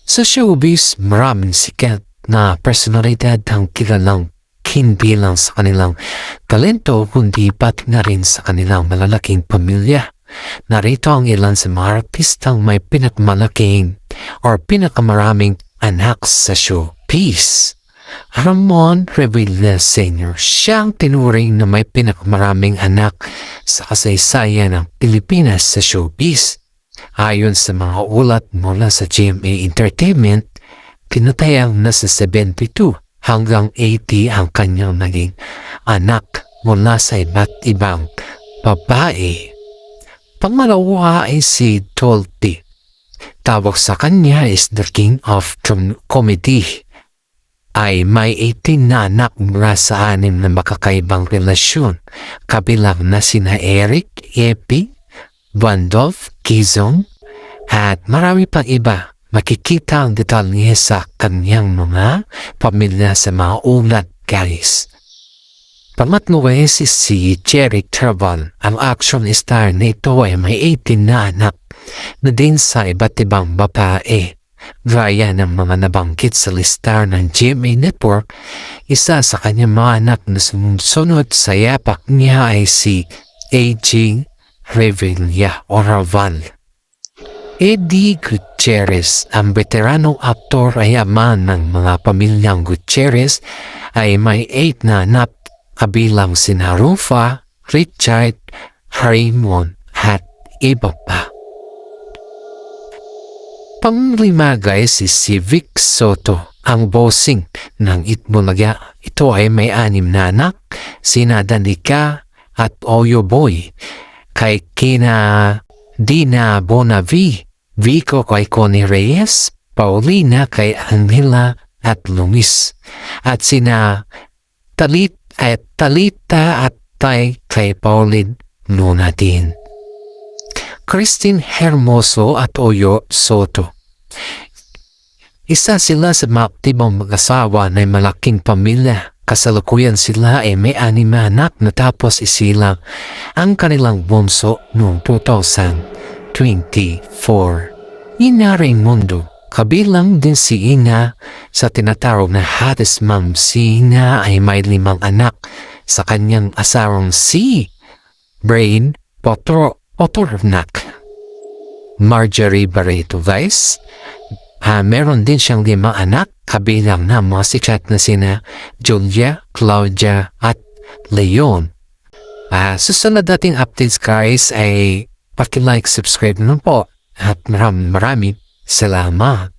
Sa showbiz, maraming sikat na personalidad ang kilalang bilang sa kanilang talento kundi pati na rin sa kanilang malalaking pamilya. Narito ang ilan sa mga artistang may pinakamalaking or pinakamaraming anak sa showbiz. Ramon Revilla Sr. siya ang tinuring na may pinakamaraming anak sa kasaysayan ng Pilipinas sa showbiz. Ayon sa mga ulat mula sa GMA Entertainment, tinatayang nasa 72 hanggang 80 ang kanyang naging anak mula sa iba't ibang babae. Pangalawa ay si Tolti. Tawag sa kanya is the King of Comedy. Ay may 18 na anak mula sa 6 na makakaibang relasyon, kabilang na sina Eric, Epi, Bandolf, Kizong, at marami pang iba. Makikita ang detalye sa kanyang mga pamilya sa mga ulat, guys. Pangatlo ay si Cherry Travel. Ang action star na ito ay may 18 na anak na din sa iba't ibang babae. Gaya ng mga nabanggit sa listar ng GMA Network, isa sa kanyang mga anak na sumunod sa yapak niya ay si A.G. Revilla o Raval. Eddie Gutierrez, ang veteranong aktor ay ama ng mga pamilyang Gutierrez, ay may 8 na anak kabilang sina Rufa, Richard, Raymond at iba pa. Panglima guys is si Vic Soto, ang bossing ng Itbulaga. Ito ay may 6 na anak, sina Danica at Oyo Boy, kay kina Dina Bonavi, Vico kay Connie Reyes, Paulina kay Angela at Luis, at sina Talita at Tay kay Pauline Lunatin. Christine Hermoso at Oyo Soto. Isa sila sa mga aktibong mag-asawa na malaking pamilya. Kasalukuyan sila ay may 6 na anak na tapos isilang ang kanilang bunso noong 2024. Ina Raimundo, kabilang din si Ina sa tinatawag na hottest mom. Si Ina ay may 5 anak sa kanyang asawang si Brain Potornak. Marjorie Barreto guys, meron din siyang 5 anak kabilang na mga sikat na sina Julia, Claudia at Leon. Susunod nating updates guys ay paki-like, subscribe na po at maraming salamat.